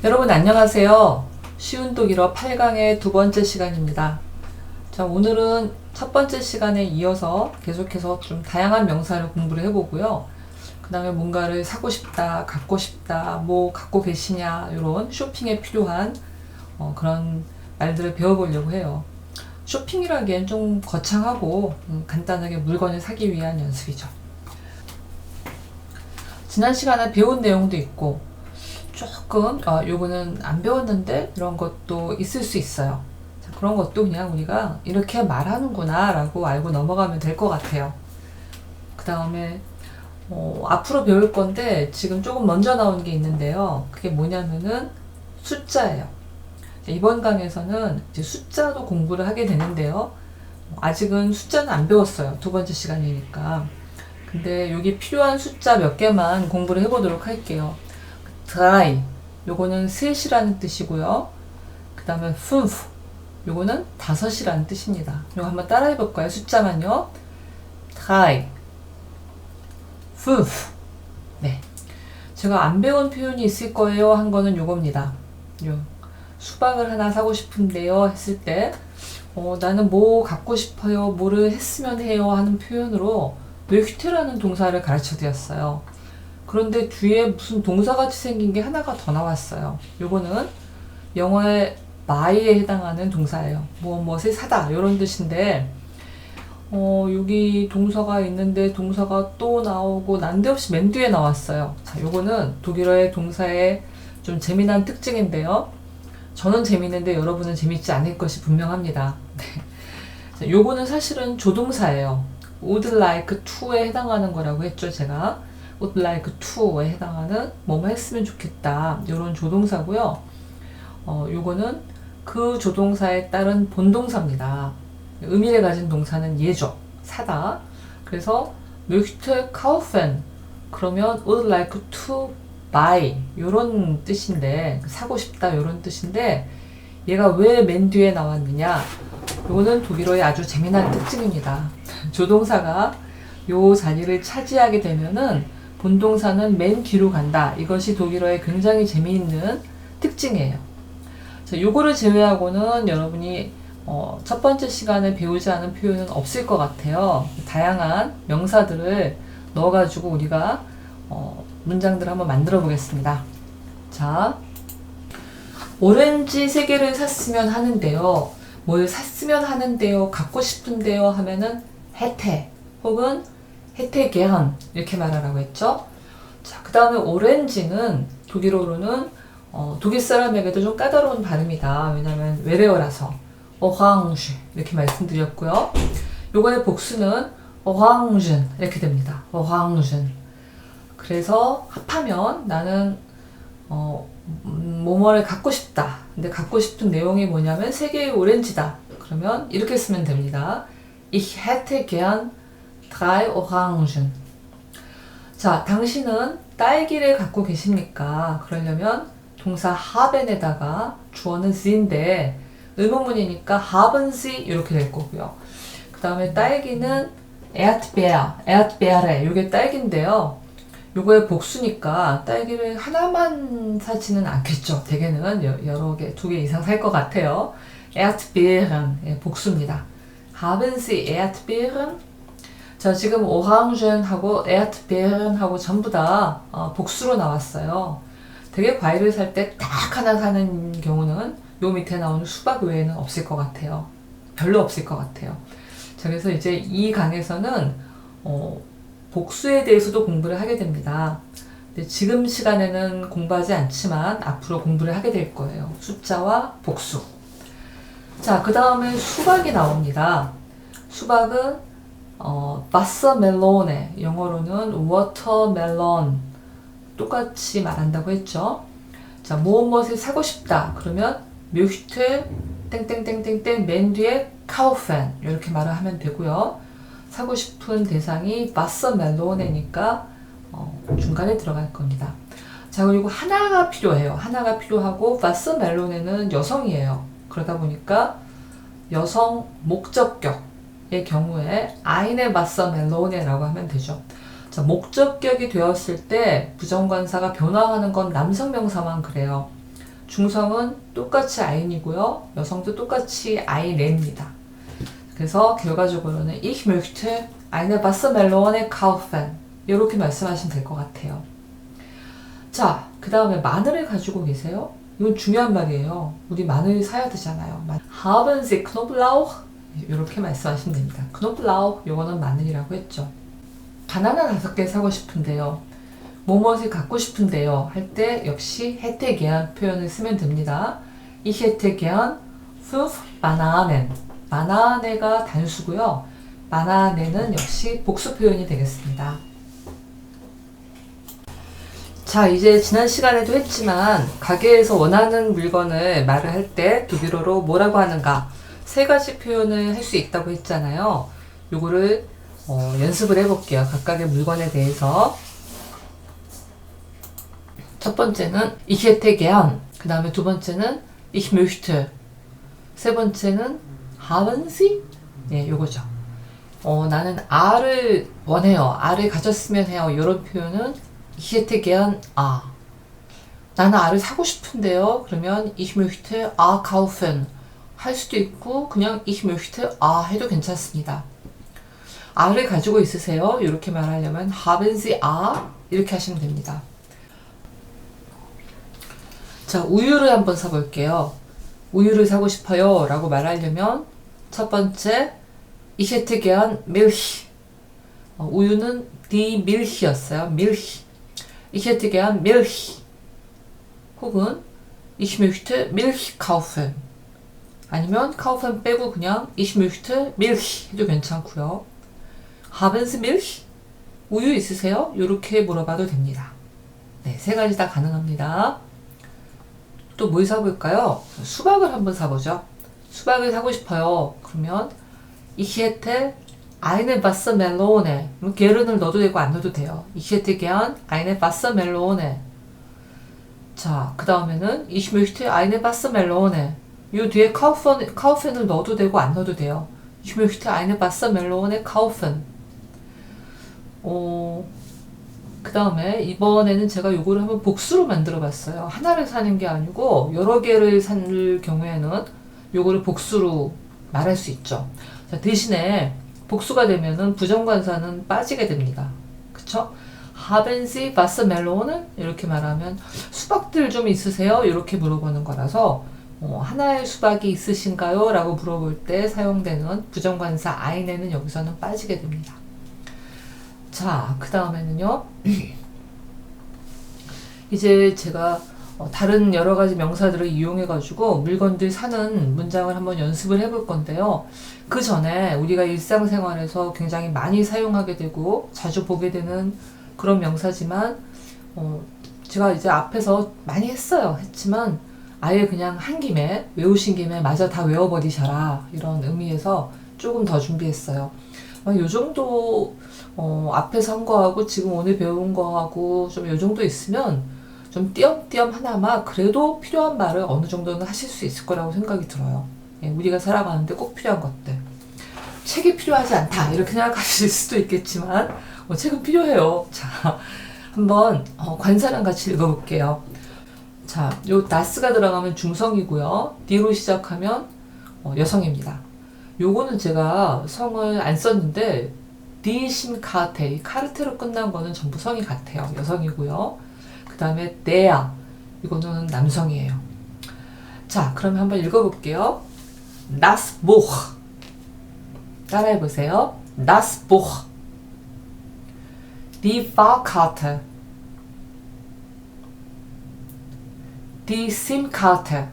여러분 안녕하세요. 쉬운 독일어 8강의 두 번째 시간입니다. 자, 오늘은 첫 번째 시간에 이어서 계속해서 좀 다양한 명사를 공부를 해보고요. 그 다음에 뭔가를 사고 싶다, 갖고 싶다, 뭐 갖고 계시냐 이런 쇼핑에 필요한 그런 말들을 배워보려고 해요. 쇼핑이라기엔 좀 거창하고 간단하게 물건을 사기 위한 연습이죠. 지난 시간에 배운 내용도 있고 조금 요거는 안 배웠는데 이런 것도 있을 수 있어요. 자, 그런 것도 그냥 우리가 이렇게 말하는구나 라고 알고 넘어가면 될 것 같아요. 그 다음에 앞으로 배울 건데 지금 조금 먼저 나온 게 있는데요. 그게 뭐냐면은 숫자예요. 이번 강에서는 이제 숫자도 공부를 하게 되는데요. 아직은 숫자는 안 배웠어요. 두 번째 시간이니까. 근데 여기 필요한 숫자 몇 개만 공부를 해보도록 할게요. 드라이, 요거는 셋이라는 뜻이고요. 그 다음에 fünf, 요거는 다섯이라는 뜻입니다. 요거 한번 따라해 볼까요? 숫자만요. drei, fünf. 네. 제가 안 배운 표현이 있을 거예요 한 거는 요겁니다. 요 수박을 하나 사고 싶은데요 했을 때 나는 뭐 갖고 싶어요, 뭐를 했으면 해요 하는 표현으로 möchte라는 동사를 가르쳐 드렸어요. 그런데 뒤에 무슨 동사같이 생긴 게 하나가 더 나왔어요. 요거는 영어의 buy에 해당하는 동사예요. 무엇을 사다 이런 뜻인데 여기 동사가 있는데 동사가 또 나오고 난데없이 맨 뒤에 나왔어요. 자, 요거는 독일어의 동사의 좀 재미난 특징인데요. 저는 재밌는데 여러분은 재밌지 않을 것이 분명합니다. 네. 자, 요거는 사실은 조동사예요. would like to에 해당하는 거라고 했죠, 제가. would like to에 해당하는 뭐뭐 했으면 좋겠다 이런 조동사고요. 요거는 그 조동사에 따른 본동사입니다. 의미를 가진 동사는 예죠. 사다. 그래서 möchte kaufen 그러면 would like to buy 요런 뜻인데 사고 싶다 요런 뜻인데 얘가 왜 맨 뒤에 나왔느냐. 요거는 독일어의 아주 재미난 특징입니다. 조동사가 요 자리를 차지하게 되면은 본동사는 맨 뒤로 간다. 이것이 독일어의 굉장히 재미있는 특징이에요. 자, 요거를 제외하고는 여러분이 첫 번째 시간에 배우지 않은 표현은 없을 것 같아요. 다양한 명사들을 넣어가지고 우리가 문장들을 한번 만들어 보겠습니다. 자, 오렌지 3개를 샀으면 하는데요. 뭘 샀으면 하는데요. 갖고 싶은데요 하면은 hätte 혹은 hätte gern 이렇게 말하라고 했죠. 자, 그 다음에 오렌지는 독일어로는 독일 사람에게도 좀 까다로운 발음이다. 왜냐면 외래어라서 orange 이렇게 말씀드렸고요. 요거의 복수는 orangen 이렇게 됩니다. orangen. 그래서 합하면 나는 뭐뭐를 갖고 싶다. 근데 갖고 싶은 내용이 뭐냐면 3개의 오렌지다. 그러면 이렇게 쓰면 됩니다. Ich hätte gern 3 Orangen. 자, 당신은 딸기를 갖고 계십니까? 그러려면 동사 haben에다가 주어는 sie인데 의문문이니까 haben Sie 이렇게 될 거고요. 그 다음에 딸기는 Erdbeere, 요게 딸기인데요. 요거의 복수니까 딸기를 하나만 사지는 않겠죠. 대개는 여러 개, 2개 이상 살 것 같아요. Erdbeeren, 예, 복수입니다. Haben Sie Erdbeeren? 자, 지금 Orangen하고 Erdbeeren하고 전부 다 복수로 나왔어요. 되게 과일을 살 때 딱 하나 사는 경우는 요 밑에 나오는 수박 외에는 없을 것 같아요. 별로 없을 것 같아요. 자, 그래서 이제 이 강에서는 복수에 대해서도 공부를 하게 됩니다. 근데 지금 시간에는 공부하지 않지만 앞으로 공부를 하게 될 거예요. 숫자와 복수. 자, 그 다음에 수박이 나옵니다. 수박은 wassermelone, 영어로는 watermelon 똑같이 말한다고 했죠. 자, 무엇을 사고 싶다. 그러면 möchte 땡땡땡땡땡 맨 뒤에 kaufen 이렇게 말을 하면 되고요. 사고 싶은 대상이 wassermelone니까 중간에 들어갈 겁니다. 자, 그리고 하나가 필요해요. 하나가 필요하고 wassermelone는 여성이에요. 그러다 보니까 여성 목적격의 경우에 eine wassermelone라고 하면 되죠. 자, 목적격이 되었을 때 부정관사가 변화하는 건 남성 명사만 그래요. 중성은 똑같이 ein이고요. 여성도 똑같이 ein입니다. 그래서 결과적으로는 Ich möchte eine Wassermelone kaufen. 이렇게 말씀하시면 될 것 같아요. 자, 그 다음에 마늘을 가지고 계세요? 이건 중요한 말이에요. 우리 마늘 사야 되잖아요. Haben Sie Knoblauch? 이렇게 말씀하시면 됩니다. Knoblauch, 요거는 마늘이라고 했죠. 바나나 5개 사고 싶은데요. 뭐뭇을 갖고 싶은데요. 할 때 역시 hätte gern 표현을 쓰면 됩니다. Ich hätte gern 5 Bananen. 바나네가 단수고요. 바나네는 역시 복수 표현이 되겠습니다. 자, 이제 지난 시간에도 했지만 가게에서 원하는 물건을 말을 할 때 독일어로 뭐라고 하는가 3가지 표현을 할 수 있다고 했잖아요. 요거를 연습을 해볼게요. 각각의 물건에 대해서. 첫 번째는 Ich hätte gern. 그 다음에 두 번째는 Ich möchte. 세 번째는 Haben Sie? 네, 요거죠. 나는 R을 원해요. R을 가졌으면 해요. 이런 표현은 Ich hätte gern A. 나는 R을 사고 싶은데요. 그러면 Ich möchte A kaufen. 할 수도 있고 그냥 Ich möchte A 해도 괜찮습니다. R을 가지고 있으세요. 이렇게 말하려면 Haben Sie A? 이렇게 하시면 됩니다. 자, 우유를 한번 사볼게요. 우유를 사고 싶어요 라고 말하려면 첫 번째 Ich hätte gern Milch. 우유는 die Milch였어요. Milch. Ich hätte gern Milch. 혹은 Ich möchte Milch kaufen. 아니면 kaufen 빼고 그냥 Ich möchte Milch 해도 괜찮고요. Haben Sie Milch? 우유 있으세요? 이렇게 물어봐도 됩니다. 네, 3가지 다 가능합니다. 또 뭘 사볼까요? 수박을 한번 사보죠. 수박을 사고 싶어요. 그러면 Ich hätte eine Wassermelone. 게른을 넣어도 되고 안 넣어도 돼요. Ich hätte gern eine Wassermelone. 자, 그 다음에는 Ich möchte eine Wassermelone. 이 뒤에 kaufen을 넣어도 되고 안 넣어도 돼요. Ich möchte eine Wassermelone kaufen. 그 다음에 이번에는 제가 요거를 한번 복수로 만들어 봤어요. 하나를 사는 게 아니고 여러 개를 살 경우에는 요거를 복수로 말할 수 있죠. 자, 대신에 복수가 되면은 부정관사는 빠지게 됩니다. 그쵸? Haben Sie Wassermelone? 이렇게 말하면 수박들 좀 있으세요? 이렇게 물어보는 거라서 하나의 수박이 있으신가요? 라고 물어볼 때 사용되는 부정관사 ein에는 여기서는 빠지게 됩니다. 자, 그 다음에는요. 이제 제가 다른 여러 가지 명사들을 이용해 가지고 물건들 사는 문장을 한번 연습을 해볼 건데요. 그 전에 우리가 일상생활에서 굉장히 많이 사용하게 되고 자주 보게 되는 그런 명사지만 제가 이제 앞에서 많이 했지만 아예 그냥 한 김에 외우신 김에 마저 다 외워버리셔라 이런 의미에서 조금 더 준비했어요. 요 정도 앞에서 한 거하고 지금 오늘 배운 거하고 좀 요 정도 있으면 좀 띄엄띄엄 하나마 그래도 필요한 말을 어느 정도는 하실 수 있을 거라고 생각이 들어요. 예, 우리가 살아가는데 꼭 필요한 것들. 책이 필요하지 않다 이렇게 생각하실 수도 있겠지만 책은 필요해요. 자, 한번 관사랑 같이 읽어볼게요. 자, 요 나스가 들어가면 중성이고요. D로 시작하면 여성입니다. 요거는 제가 성을 안 썼는데 디심카테, 이 카르테로 끝난 거는 전부 성이 같아요. 여성이고요. 그 다음에 데야, 이거는 남성이에요. 자, 그럼 한번 읽어볼게요. Das Buch. 따라해보세요. Das Buch. Die Fahrkarte. Die SIM-Karte.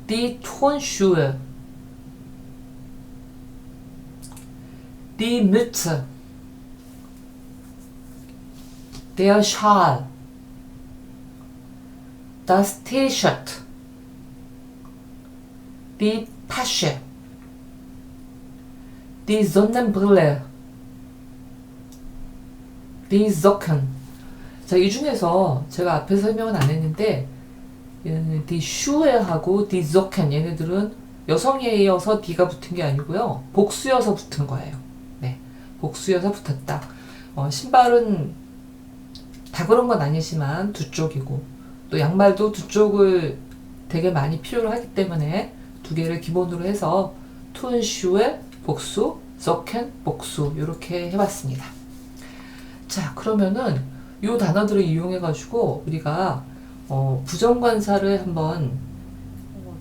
Die Turnschuhe. Die Mütze. Der Schal. Das T-Shirt. Die Tasche. Die Sonnenbrille. Die Socken. 자, 이 중에서 제가 앞에서 설명은 안 했는데 die Schuhe하고 die Socken 얘네들은 여성이어서 D가 붙은 게 아니고요. 복수여서 붙은 거예요. 네, 복수여서 붙었다. 신발은 다 그런 건 아니지만 두 쪽이고, 또 양말도 두 쪽을 되게 많이 필요로 하기 때문에 두 개를 기본으로 해서 툰슈의 복수, 소켄 복수 이렇게 해봤습니다. 자, 그러면은 이 단어들을 이용해 가지고 우리가 부정관사를 한번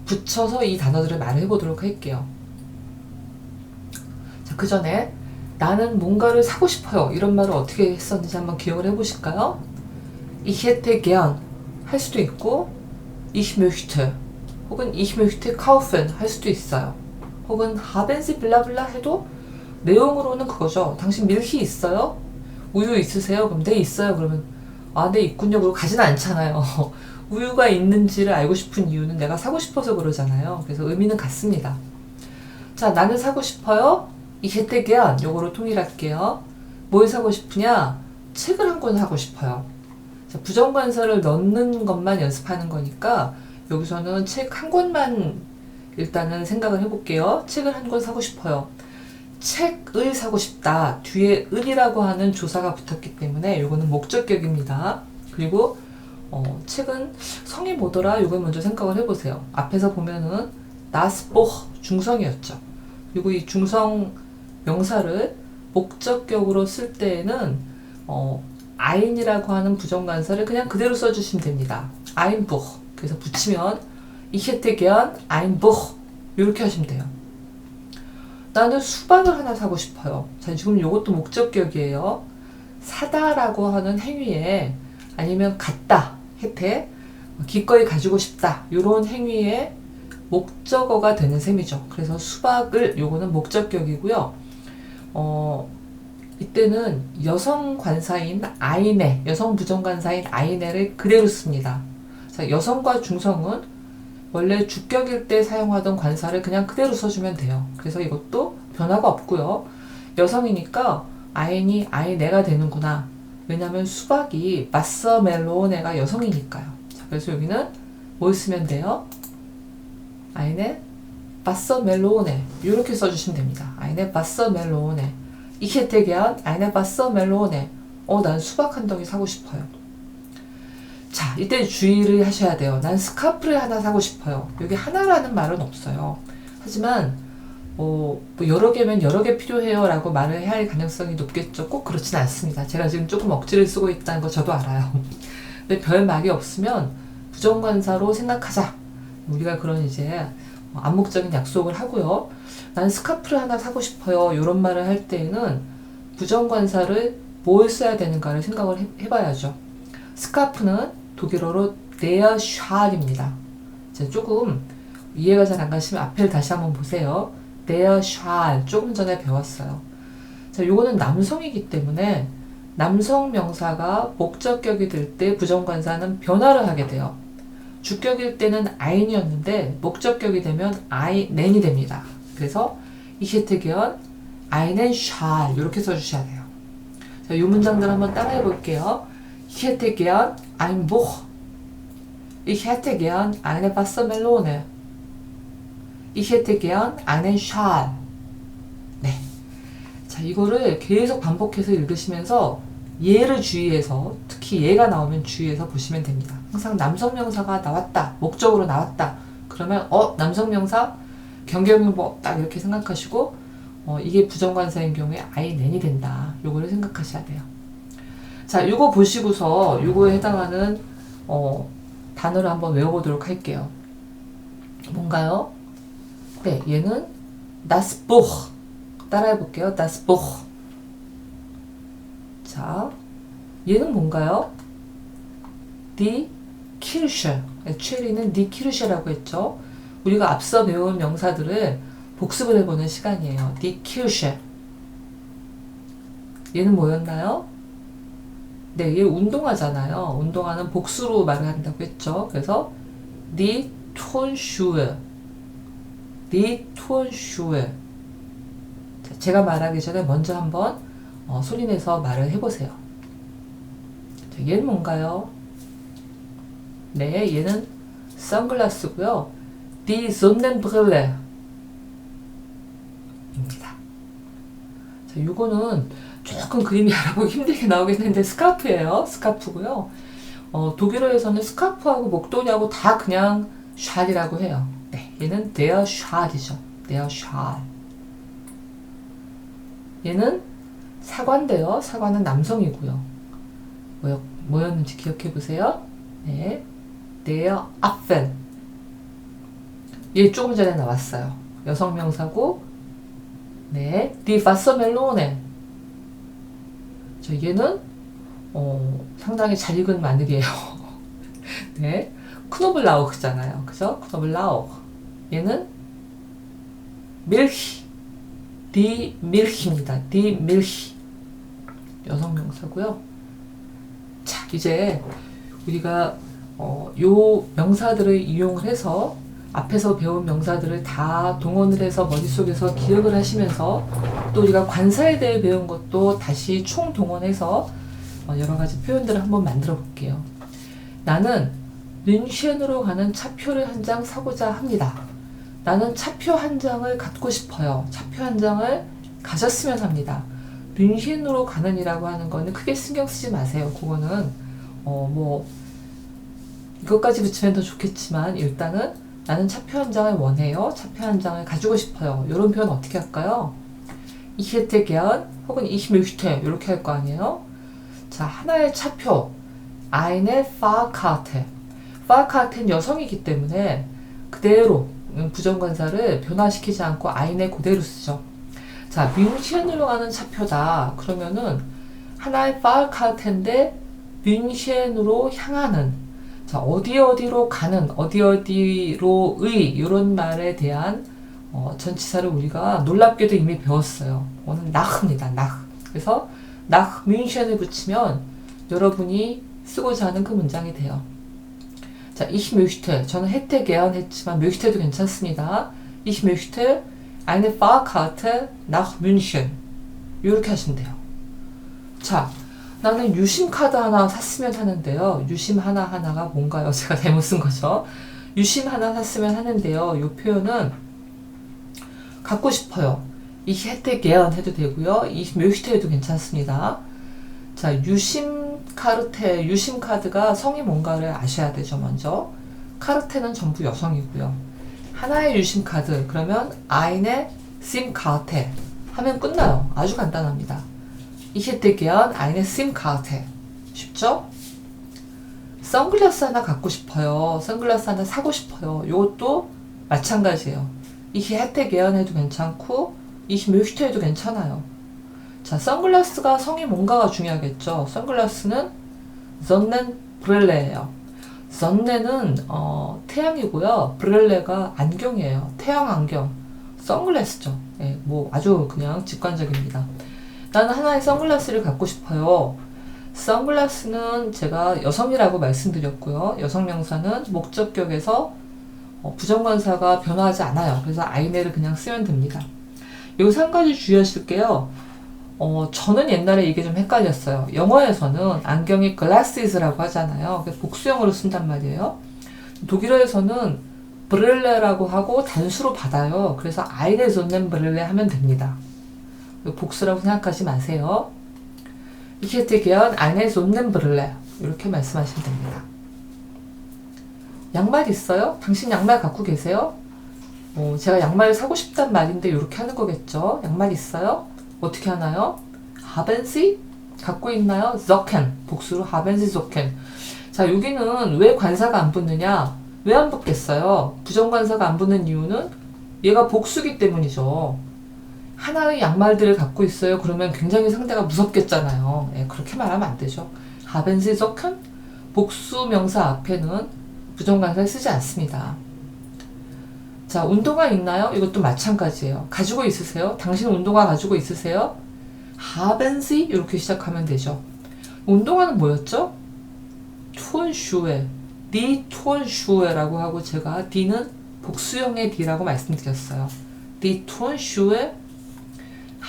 붙여서 이 단어들을 말해 보도록 할게요. 자, 그 전에 나는 뭔가를 사고 싶어요 이런 말을 어떻게 했었는지 한번 기억을 해 보실까요? Ich hätte gern 할 수도 있고 ich möchte 혹은 ich möchte kaufen 할 수도 있어요. 혹은 haben Sie 블라블라 해도 내용으로는 그거죠. 당신 밀키 있어요? 우유 있으세요? 그럼 네 있어요. 그러면 아, 네 있군요. 그리고 가지는 않잖아요. 우유가 있는지를 알고 싶은 이유는 내가 사고 싶어서 그러잖아요. 그래서 의미는 같습니다. 자, 나는 사고 싶어요. Ich hätte gern 요거로 통일할게요. 뭘 사고 싶으냐? 책을 한 권 사고 싶어요. 자, 부정관사를 넣는 것만 연습하는 거니까 여기서는 책 한 권만 일단은 생각을 해볼게요. 책을 한 권 사고 싶어요. 책을 사고 싶다. 뒤에 을이라고 하는 조사가 붙었기 때문에 요거는 목적격입니다. 그리고 책은 성이 뭐더라? 요걸 먼저 생각을 해보세요. 앞에서 보면은 das Buch 중성이었죠. 그리고 이 중성 명사를 목적격으로 쓸 때에는 ein이라고 하는 부정관사를 그냥 그대로 써주시면 됩니다. ein Buch. 그래서 붙이면 ich hätte gern ein Buch 이렇게 하시면 돼요. 나는 수박을 하나 사고 싶어요. 자, 지금 이것도 목적격이에요. 사다라고 하는 행위에 아니면 갖다, 혜태, 기꺼이 가지고 싶다 이런 행위에 목적어가 되는 셈이죠. 그래서 수박을 요거는 목적격이고요. 이때는 여성 관사인 아이네, 여성 부정관사인 아이네를 그대로 씁니다. 자, 여성과 중성은 원래 주격일 때 사용하던 관사를 그냥 그대로 써주면 돼요. 그래서 이것도 변화가 없고요. 여성이니까 아인이 아이네가 되는구나. 왜냐면 수박이 마서멜로네가 여성이니까요. 자, 그래서 여기는 뭘 쓰면 돼요? 아이네 마서멜로네 이렇게 써주시면 됩니다. 아이네 마서멜로네 Ich hätte gern eine Wassermelone. 난 수박 한 덩이 사고 싶어요. 자, 이때 주의를 하셔야 돼요. 난 스카프를 하나 사고 싶어요. 여기 하나라는 말은 없어요. 하지만 뭐 여러 개면 여러 개 필요해요 라고 말을 해야 할 가능성이 높겠죠. 꼭 그렇진 않습니다. 제가 지금 조금 억지를 쓰고 있다는 거 저도 알아요. 근데 별 말이 없으면 부정관사로 생각하자. 우리가 그런 이제 암묵적인 약속을 하고요. 난 스카프를 하나 사고 싶어요. 이런 말을 할 때에는 부정관사를 뭘 써야 되는가를 생각을 해봐야죠. 스카프는 독일어로 der Schal입니다. 조금 이해가 잘 안 가시면 앞을 다시 한번 보세요. der Schal 조금 전에 배웠어요. 자, 요거는 남성이기 때문에 남성 명사가 목적격이 될 때 부정관사는 변화를 하게 돼요. 주격일 때는 ein이었는데 목적격이 되면 ein이 됩니다. 그래서 ich hätte gern einen Schal 이렇게 써주셔야 돼요. 자, 이 문장들 한번 따라해 볼게요. Ich hätte gern ein Buch. Ich hätte gern eine Wassermelone. Ich hätte gern einen Schal. 네. 자, 이거를 계속 반복해서 읽으시면서 예를 주의해서, 특히 예가 나오면 주의해서 보시면 됩니다. 항상 남성명사가 나왔다, 목적으로 나왔다. 그러면 남성명사 경계용보 딱 이렇게 생각하시고 이게 부정관사인 경우에 IN이 된다. 요거를 생각하셔야 돼요. 자, 요거 보시고서 요거에 해당하는 단어를 한번 외워보도록 할게요. 뭔가요? 네, 얘는 das Buch. 따라해볼게요. das Buch. 자, 얘는 뭔가요? die Kirche. 최리는 die Kirche라고 했죠. 우리가 앞서 배운 명사들을 복습을 해보는 시간이에요. die Kirche. 얘는 뭐였나요? 네, 얘 운동화잖아요. 운동화는 복수로 말을 한다고 했죠. 그래서 die Turnschuhe. die Turnschuhe. 제가 말하기 전에 먼저 한번 소리내서 말을 해보세요. 자, 얘는 뭔가요? 네, 얘는 선글라스고요. Die Sonnenbrille 입니다. 자, 요거는 조금 그림이 알아보기 힘들게 나오겠는데 스카프예요. 스카프고요. 독일어에서는 스카프하고 목도리하고 다 그냥 샬이라고 해요. 네, 얘는 der Schal이죠. der Schal. 얘는 사과인데요. 사과는 남성이고요. 뭐였는지 기억해 보세요. 네, der Apfel. 얘 조금 전에 나왔어요. 여성 명사고, 네, die Wassermelone. 얘는 상당히 잘 익은 마늘이에요. 네, 크노블라우흐잖아요. 그죠? 크노블라우흐. 얘는 밀히, 디 밀히입니다. 디 밀히. 여성 명사고요. 자, 이제 우리가 요 명사들을 이용을 해서 앞에서 배운 명사들을 다 동원을 해서 머릿속에서 기억을 하시면서 또 우리가 관사에 대해 배운 것도 다시 총동원해서 여러 가지 표현들을 한번 만들어 볼게요. 나는 뮌헨으로 가는 차표를 한 장 사고자 합니다. 나는 차표 한 장을 갖고 싶어요. 차표 한 장을 가졌으면 합니다. 뮌헨으로 가는 이라고 하는 거는 크게 신경 쓰지 마세요. 그거는 이것까지 붙이면 더 좋겠지만 일단은 나는 차표 한 장을 원해요. 차표 한 장을 가지고 싶어요. 이런 표현 어떻게 할까요? Ich hätte gern 혹은 ich möchte 이렇게 할 거 아니에요? 자, 하나의 차표 eine Fahrkarte. Fahrkarte는 여성이기 때문에 그대로 부정관사를 변화시키지 않고 eine 그대로 쓰죠. 자, 뮌헨으로 가는 차표다. 그러면은 하나의 Fahrkarte인데 뮌헨으로 향하는 자, 어디로 가는, 어디로의 이런 말에 대한 전치사를 우리가 놀랍게도 이미 배웠어요. 오늘 nach입니다. nach. 그래서 nach 뮌헨을 붙이면 여러분이 쓰고자 하는 그 문장이 돼요. 자, ich möchte. 저는 hätte gern 했지만 möchte도 괜찮습니다. Ich möchte eine Fahrkarte nach München. 이렇게 하시면 돼요. 자, 나는 유심카드 하나 샀으면 하는데요. 유심 하나하나가 뭔가요? 제가 잘못 쓴 거죠. 유심 하나 샀으면 하는데요. 이 표현은 갖고 싶어요. Ich hätte gern 해도 되고요. Ich möchte 해도 괜찮습니다. 자, 유심카드가 성이 뭔가를 아셔야 되죠, 먼저. 카르테는 전부 여성이고요. 하나의 유심카드, 그러면 eine SIM-Karte 하면 끝나요. 아주 간단합니다. Ich hätte gern eine SIM-Karte. 쉽죠? 선글라스 하나 갖고 싶어요. 선글라스 하나 사고 싶어요. 이것도 마찬가지예요. Ich hätte gern 해도 괜찮고 ich möchte 해도 괜찮아요. 자, 선글라스가 성이 뭔가가 중요하겠죠. 선글라스는 Sonnenbrille예요. Sonne는 태양이고요. Brille가 안경이에요. 태양 안경. 선글라스죠. 예, 아주 그냥 직관적입니다. 나는 하나의 선글라스를 갖고 싶어요. 선글라스는 제가 여성이라고 말씀드렸고요. 여성 명사는 목적격에서 부정관사가 변화하지 않아요. 그래서 아이네를 그냥 쓰면 됩니다. 요 한 가지 주의하실게요. 저는 옛날에 이게 좀 헷갈렸어요. 영어에서는 안경이 glasses라고 하잖아요. 복수형으로 쓴단 말이에요. 독일어에서는 브릴레라고 하고 단수로 받아요. 그래서 아이네 존넨 브릴레 하면 됩니다. 복수라고 생각하지 마세요. Ich hätte gern eine Sonnenbrille. 이렇게 말씀하시면 됩니다. 양말 있어요? 당신 양말 갖고 계세요? 제가 양말을 사고 싶단 말인데 이렇게 하는 거겠죠. 양말 있어요? 어떻게 하나요? Haben Sie? 갖고 있나요? Socken. 복수로 Haben Sie Socken. 자, 여기는 왜 관사가 안 붙느냐? 왜 안 붙겠어요? 부정관사가 안 붙는 이유는 얘가 복수기 때문이죠. 하나의 양말들을 갖고 있어요. 그러면 굉장히 상대가 무섭겠잖아요. 예, 그렇게 말하면 안 되죠. Haben Sie Socken? 복수 명사 앞에는 부정관사를 쓰지 않습니다. 자, 운동화 있나요? 이것도 마찬가지예요. 가지고 있으세요? 당신 운동화 가지고 있으세요? Haben Sie? 이렇게 시작하면 되죠. 운동화는 뭐였죠? Turnschuhe. Die Turnschuhe라고 하고 제가 D는 복수형의 D라고 말씀드렸어요. Die Turnschuhe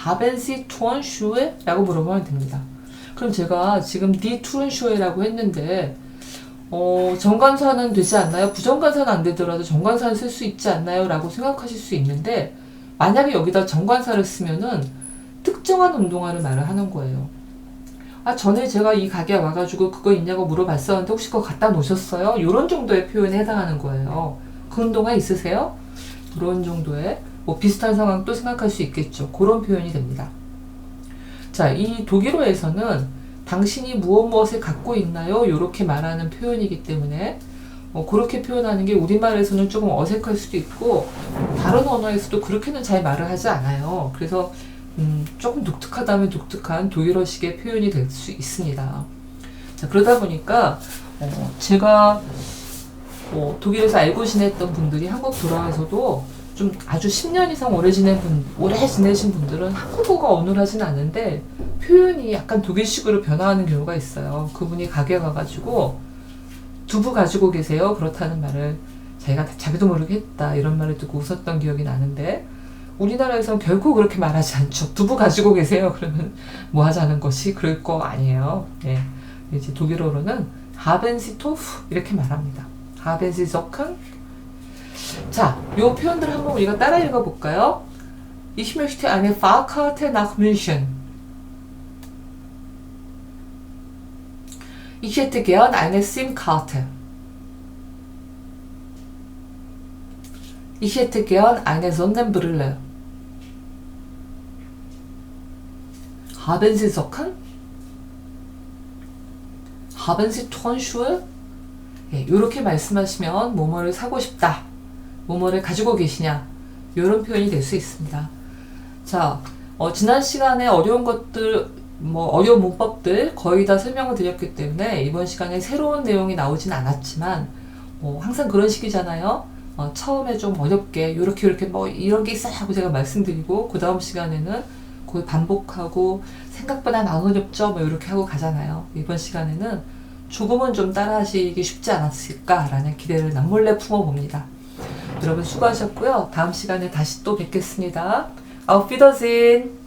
Haben Sie Turnschuhe? 라고 물어보면 됩니다. 그럼 제가 지금 Die Turnschuhe라고 했는데 정관사는 되지 않나요? 부정관사는 안 되더라도 정관사는 쓸 수 있지 않나요? 라고 생각하실 수 있는데 만약에 여기다 정관사를 쓰면은 특정한 운동화를 말을 하는 거예요. 아, 전에 제가 이 가게에 와가지고 그거 있냐고 물어봤었는데 혹시 그거 갖다 놓으셨어요? 이런 정도의 표현에 해당하는 거예요. 그 운동화 있으세요? 그런 정도의 뭐 비슷한 상황도 생각할 수 있겠죠. 그런 표현이 됩니다. 자, 이 독일어에서는 당신이 무엇을 갖고 있나요? 이렇게 말하는 표현이기 때문에 그렇게 표현하는 게 우리말에서는 조금 어색할 수도 있고 다른 언어에서도 그렇게는 잘 말을 하지 않아요. 그래서 조금 독특하다면 독특한 독일어식의 표현이 될 수 있습니다. 자, 그러다 보니까 제가 독일에서 알고 지냈던 분들이 한국 돌아와서도 좀 아주 10년 이상 오래 지내신 분들은 한국어가 어눌하진 않은데 표현이 약간 독일식으로 변화하는 경우가 있어요. 그분이 가게 가가지고 두부 가지고 계세요? 그렇다는 말을 자기도 모르게 했다. 이런 말을 듣고 웃었던 기억이 나는데 우리나라에서는 결코 그렇게 말하지 않죠. 두부 가지고 계세요? 그러면 뭐 하자는 것이 그럴 거 아니에요. 예. 이제 독일어로는 haben Sie Tofu 이렇게 말합니다. haben Sie Socken? 자, 요 표현들 한번 우리가 따라 읽어볼까요? Ich möchte eine Fahrkarte nach München. Ich hätte gern eine SIM-Karte. Ich hätte gern eine Sonnenbrille. Haben Sie Socken? Haben Sie Turnschuhe? 예, 이렇게 말씀하시면 뭐뭐를 사고 싶다. 뭐뭐를 가지고 계시냐. 이런 표현이 될 수 있습니다. 자, 지난 시간에 어려운 것들, 어려운 문법들 거의 다 설명을 드렸기 때문에 이번 시간에 새로운 내용이 나오진 않았지만 항상 그런 식이잖아요. 처음에 좀 어렵게 이렇게 이런 게 있어요 하고 제가 말씀드리고 그 다음 시간에는 그걸 반복하고 생각보다 안 어렵죠 이렇게 하고 가잖아요. 이번 시간에는 조금은 좀 따라하시기 쉽지 않았을까라는 기대를 남몰래 품어봅니다. 여러분 수고하셨고요. 다음 시간에 다시 또 뵙겠습니다. Auf Wiedersehen!